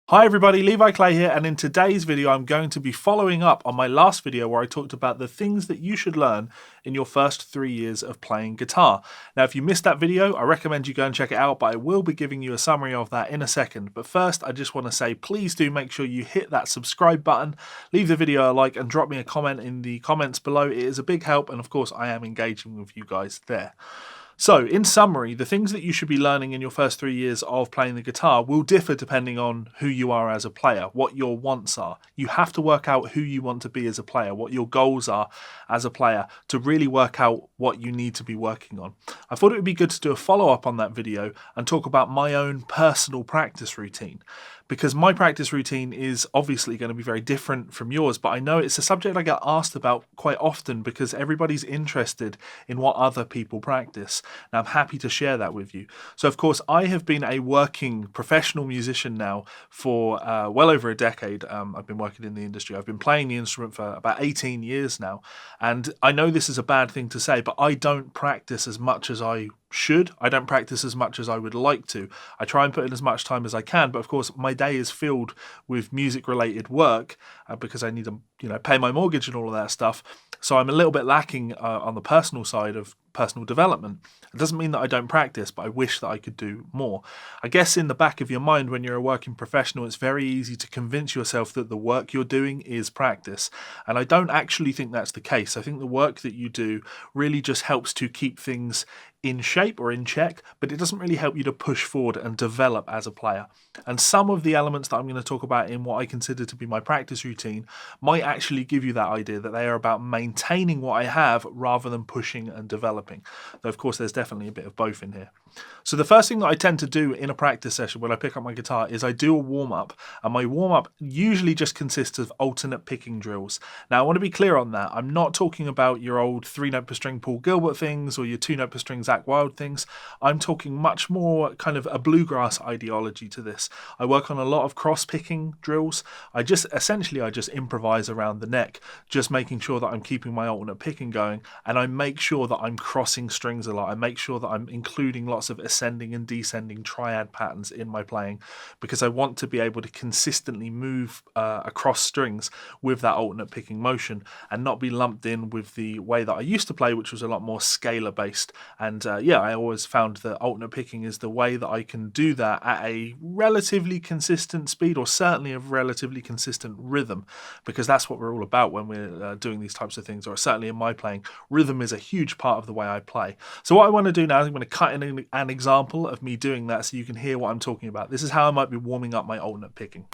Hi everybody, Levi Clay here, and in today's video I'm going to be following up on my last video where I talked about the things that you should learn in your first 3 years of playing guitar. Now if you missed that video, I recommend you go and check it out, but I will be giving you a summary of that in a second. But first I just want to say please do make sure you hit that subscribe button, leave the video a like and drop me a comment in the comments below. It is a big help, and of course I am engaging with you guys there. So, in summary, the things that you should be learning in your first 3 years of playing the guitar will differ depending on who you are as a player, what your wants are. You have to work out who you want to be as a player, what your goals are as a player, to really work out what you need to be working on. I thought it would be good to do a follow-up on that video and talk about my own personal practice routine, because my practice routine is obviously going to be very different from yours, but I know it's a subject I get asked about quite often because everybody's interested in what other people practice. And I'm happy to share that with you. So of course I have been a working professional musician now for well over a decade. I've been working in the industry. I've been playing the instrument for about 18 years now, and I know this is a bad thing to say, but I don't practice as much as I should. I don't practice as much as I would like to. I try and put in as much time as I can, but of course my day is filled with music related work because I need to pay my mortgage and all of that stuff. So I'm a little bit lacking on the personal side of personal development. It doesn't mean that I don't practice, but I wish that I could do more. I guess in the back of your mind when you're a working professional, it's very easy to convince yourself that the work you're doing is practice. And I don't actually think that's the case. I think the work that you do really just helps to keep things in shape or in check, but it doesn't really help you to push forward and develop as a player. And some of the elements that I'm going to talk about in what I consider to be my practice routine might actually give you that idea that they are about maintaining what I have rather than pushing and developing. Though of course there's definitely a bit of both in here. So the first thing that I tend to do in a practice session when I pick up my guitar is I do a warm-up, and my warm-up usually just consists of alternate picking drills. Now I want to be clear on that. I'm not talking about your old 3-note per string Paul Gilbert things or your 2-note per string Zakk Wylde things. I'm talking much more kind of a bluegrass ideology to this. I work on a lot of cross-picking drills. I just improvise around the neck, just making sure that I'm keeping my alternate picking going, and I make sure that I'm crossing strings a lot. I make sure that I'm including lots of ascending and descending triad patterns in my playing, because I want to be able to consistently move across strings with that alternate picking motion and not be lumped in with the way that I used to play, which was a lot more scalar based. And I always found that alternate picking is the way that I can do that at a relatively consistent speed, or certainly a relatively consistent rhythm, because that's what we're all about when we're doing these types of things, or certainly in my playing, rhythm is a huge part of the way I play. So what I want to do now is I'm going to cut in an example of me doing that so you can hear what I'm talking about. This is how I might be warming up my alternate picking.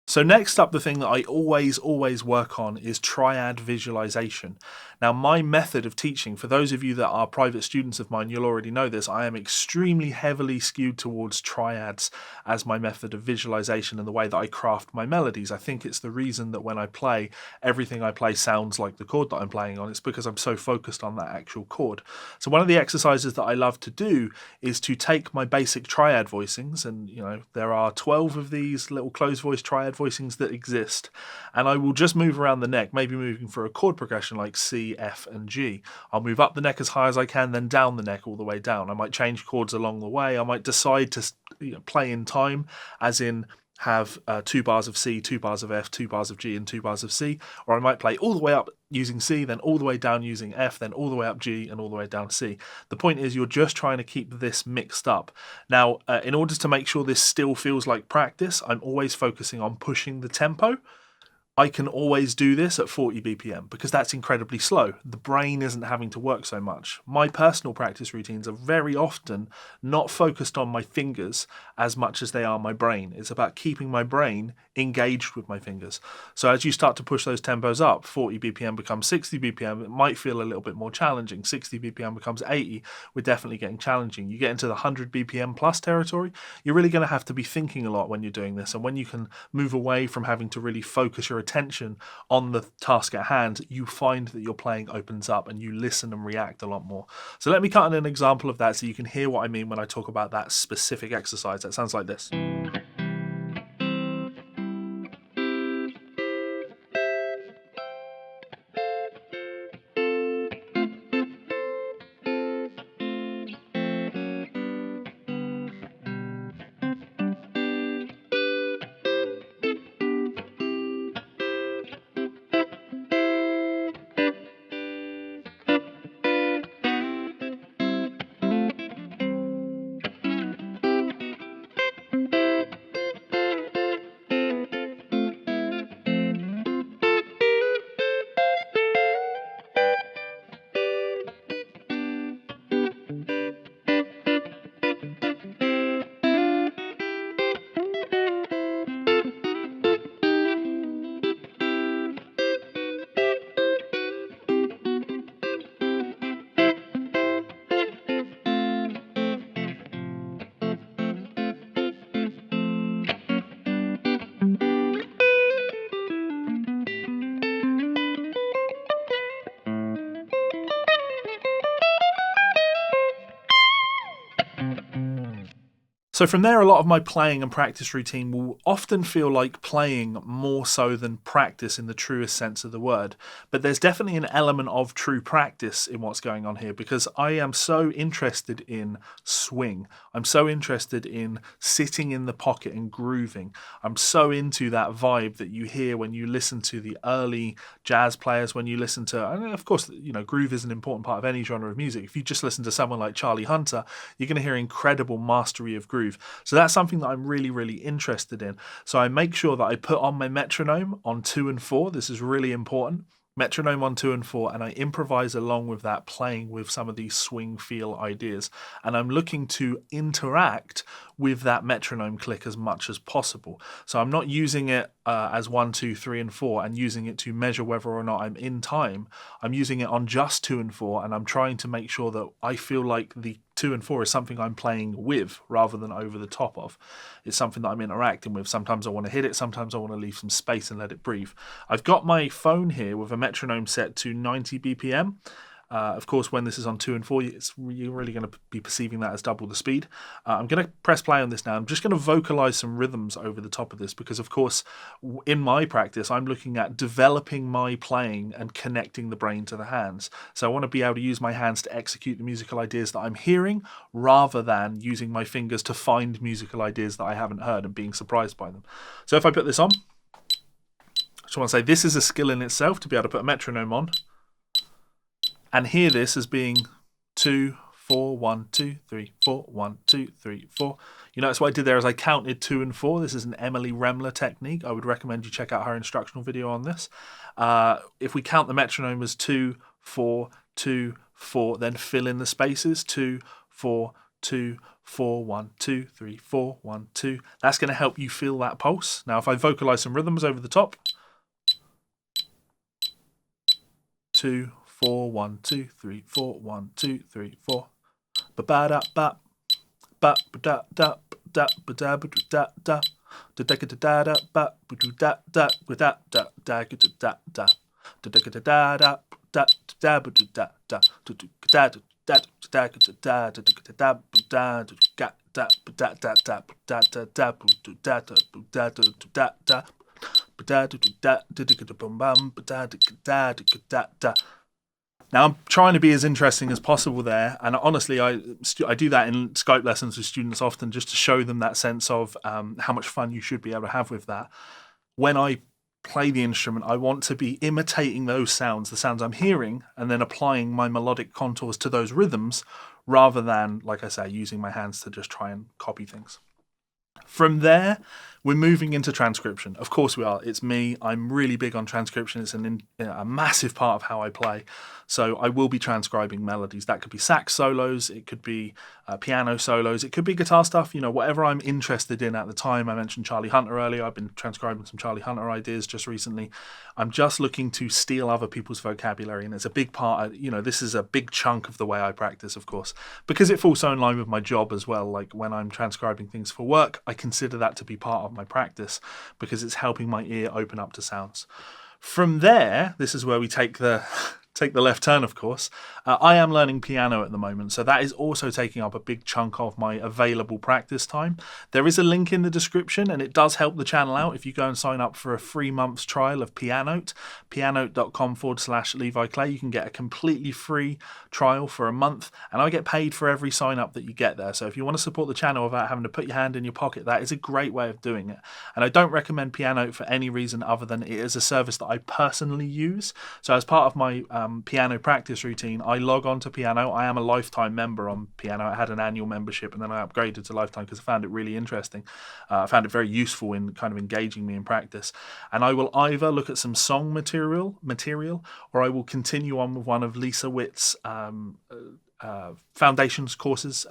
So next up, the thing that I always work on is triad visualization. Now, my method of teaching, for those of you that are private students of mine, you'll already know this, I am extremely heavily skewed towards triads as my method of visualization and the way that I craft my melodies. I think it's the reason that when I play, everything I play sounds like the chord that I'm playing on. It's because I'm so focused on that actual chord. So one of the exercises that I love to do is to take my basic triad voicings, and there are 12 of these little closed voice triad voicings that exist, and I will just move around the neck, maybe moving for a chord progression like C, F and G. I'll move up the neck as high as I can, then down the neck all the way down. I might change chords along the way. I might decide to play in time, as in have 2 bars of C, 2 bars of F, 2 bars of G, and 2 bars of C, or I might play all the way up using C, then all the way down using F, then all the way up G, and all the way down C. The point is you're just trying to keep this mixed up. Now, in order to make sure this still feels like practice, I'm always focusing on pushing the tempo. I can always do this at 40 BPM because that's incredibly slow. The brain isn't having to work so much. My personal practice routines are very often not focused on my fingers as much as they are my brain. It's about keeping my brain engaged with my fingers. So as you start to push those tempos up, 40 BPM becomes 60 BPM, it might feel a little bit more challenging. 60 BPM becomes 80, we're definitely getting challenging. You get into the 100 BPM plus territory, you're really going to have to be thinking a lot when you're doing this. And when you can move away from having to really focus your attention on the task at hand, you find that your playing opens up and you listen and react a lot more. So let me cut in an example of that so you can hear what I mean when I talk about that specific exercise. That sounds like this. So from there, a lot of my playing and practice routine will often feel like playing more so than practice in the truest sense of the word. But there's definitely an element of true practice in what's going on here because I am so interested in swing. I'm so interested in sitting in the pocket and grooving. I'm so into that vibe that you hear when you listen to the early jazz players, when you listen to, and of course, you know, groove is an important part of any genre of music. If you just listen to someone like Charlie Hunter, you're going to hear incredible mastery of groove. So that's something that I'm really, really interested in. So I make sure that I put on my metronome on 2 and 4. This is really important. Metronome on 2 and 4, and I improvise along with that, playing with some of these swing feel ideas. And I'm looking to interact with that metronome click as much as possible. So I'm not using it as 1, 2, 3, and 4 and using it to measure whether or not I'm in time. I'm using it on just 2 and 4, and I'm trying to make sure that I feel like the 2 and 4 is something I'm playing with rather than over the top of. It's something that I'm interacting with. Sometimes I want to hit it, sometimes I want to leave some space and let it breathe. I've got my phone here with a metronome set to 90 BPM. Of course, when this is on 2 and 4, you're really going to be perceiving that as double the speed. I'm going to press play on this now. I'm just going to vocalize some rhythms over the top of this because, of course, in my practice, I'm looking at developing my playing and connecting the brain to the hands. So I want to be able to use my hands to execute the musical ideas that I'm hearing rather than using my fingers to find musical ideas that I haven't heard and being surprised by them. So if I put this on, I just want to say this is a skill in itself to be able to put a metronome on and hear this as being 2, 4, 1, 2, 3, 4, 1, 2, 3, 4. You notice what I did there is I counted 2 and 4. This is an Emily Remler technique. I would recommend you check out her instructional video on this. If we count the metronome as 2, 4, 2, 4, then fill in the spaces. 2, 4, 2, 4, 1, 2, 3, 4, 1, 2. That's going to help you feel that pulse. Now, if I vocalize some rhythms over the top, 2, 4, 1, 2, 3, 4, 1, 2, 3, 4. Ba ba da ba ba da da da ba da ba da da da da da da ba da da da da da da da da da da da da da da ba da da da da Now, I'm trying to be as interesting as possible there, and honestly, I do that in Skype lessons with students often, just to show them that sense of how much fun you should be able to have with that. When I play the instrument, I want to be imitating those sounds, the sounds I'm hearing, and then applying my melodic contours to those rhythms, rather than, like I say, using my hands to just try and copy things. From there, we're moving into transcription. Of course we are. It's me. I'm really big on transcription. It's a massive part of how I play. So I will be transcribing melodies. That could be sax solos. It could be piano solos. It could be guitar stuff, whatever I'm interested in at the time. I mentioned Charlie Hunter earlier. I've been transcribing some Charlie Hunter ideas just recently. I'm just looking to steal other people's vocabulary. And it's a big part of, this is a big chunk of the way I practice, of course, because it falls so in line with my job as well. Like when I'm transcribing things for work, I consider that to be part of my practice because it's helping my ear open up to sounds. From there, this is where we take the left turn, of course. I am learning piano at the moment, so that is also taking up a big chunk of my available practice time. There is a link in the description, and it does help the channel out if you go and sign up for a 3-month trial of Pianote, pianote.com/Levi Clay. You can get a completely free trial for a month, and I get paid for every sign up that you get there. So if you want to support the channel without having to put your hand in your pocket, that is a great way of doing it. And I don't recommend Pianote for any reason other than it is a service that I personally use. So as part of my piano practice routine, I log on to Piano. I am a lifetime member on Piano. I had an annual membership and then I upgraded to lifetime because I found it really interesting. I found it very useful in kind of engaging me in practice. And I will either look at some song material, or I will continue on with one of Lisa Witt's foundations courses,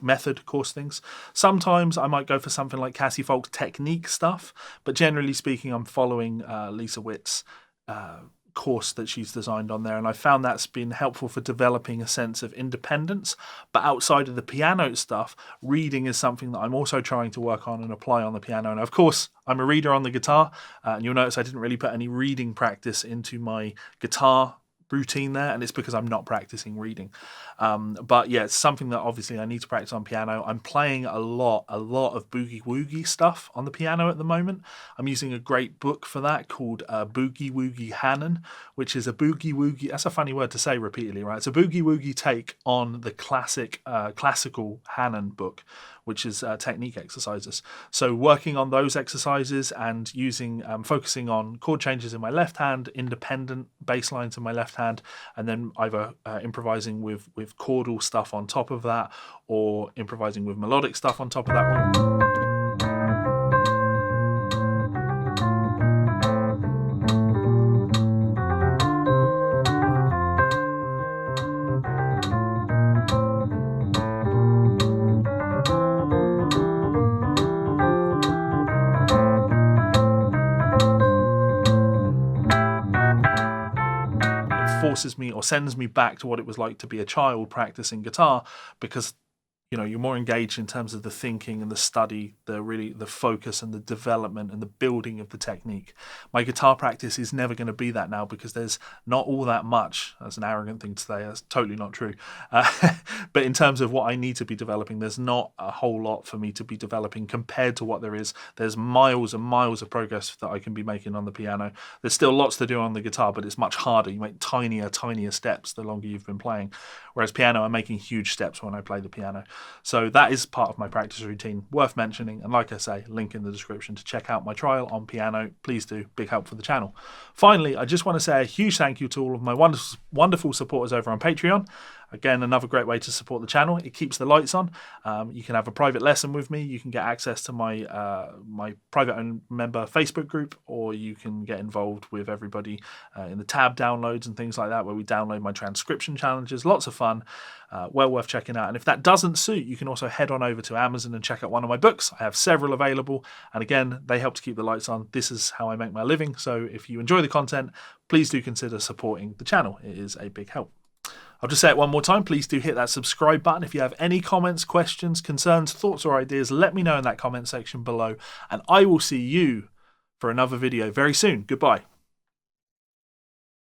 method course things. Sometimes I might go for something like Cassie Folk's technique stuff, but generally speaking, I'm following Lisa Witt's course that she's designed on there, and I found that's been helpful for developing a sense of independence. But outside of the piano stuff, reading is something that I'm also trying to work on and apply on the piano. And of course, I'm a reader on the guitar, and you'll notice I didn't really put any reading practice into my guitar routine there, and it's because I'm not practicing reading. But yeah, it's something that obviously I need to practice on piano. I'm playing a lot of boogie woogie stuff on the piano at the moment. I'm using a great book for that called Boogie Woogie Hanon, which is a boogie woogie, that's a funny word to say repeatedly, right? It's a boogie woogie take on the classical Hanon book, which is technique exercises. So working on those exercises and using, focusing on chord changes in my left hand, independent bass lines in my left hand, and then either improvising with chordal stuff on top of that, or improvising with melodic stuff on top of that. Forces me or sends me back to what it was like to be a child practicing guitar, because you're more engaged in terms of the thinking and the study, the focus and the development and the building of the technique. My guitar practice is never going to be that now because there's not all that much. That's an arrogant thing to say. That's totally not true. But in terms of what I need to be developing, there's not a whole lot for me to be developing compared to what there is. There's miles and miles of progress that I can be making on the piano. There's still lots to do on the guitar, but it's much harder. You make tinier steps the longer you've been playing. Whereas piano, I'm making huge steps when I play the piano. So that is part of my practice routine, worth mentioning. And like I say, link in the description to check out my trial on piano. Please do. Big help for the channel. Finally, I just want to say a huge thank you to all of my wonderful supporters over on Patreon. Again, another great way to support the channel. It keeps the lights on. You can have a private lesson with me. You can get access to my my private member Facebook group, or you can get involved with everybody in the tab downloads and things like that, where we download my transcription challenges. Lots of fun. Well worth checking out. And if that doesn't suit, you can also head on over to Amazon and check out one of my books. I have several available. And again, they help to keep the lights on. This is how I make my living. So if you enjoy the content, please do consider supporting the channel. It is a big help. I'll just say it one more time. Please do hit that subscribe button. If you have any comments, questions, concerns, thoughts, or ideas, let me know in that comment section below. And I will see you for another video very soon. Goodbye.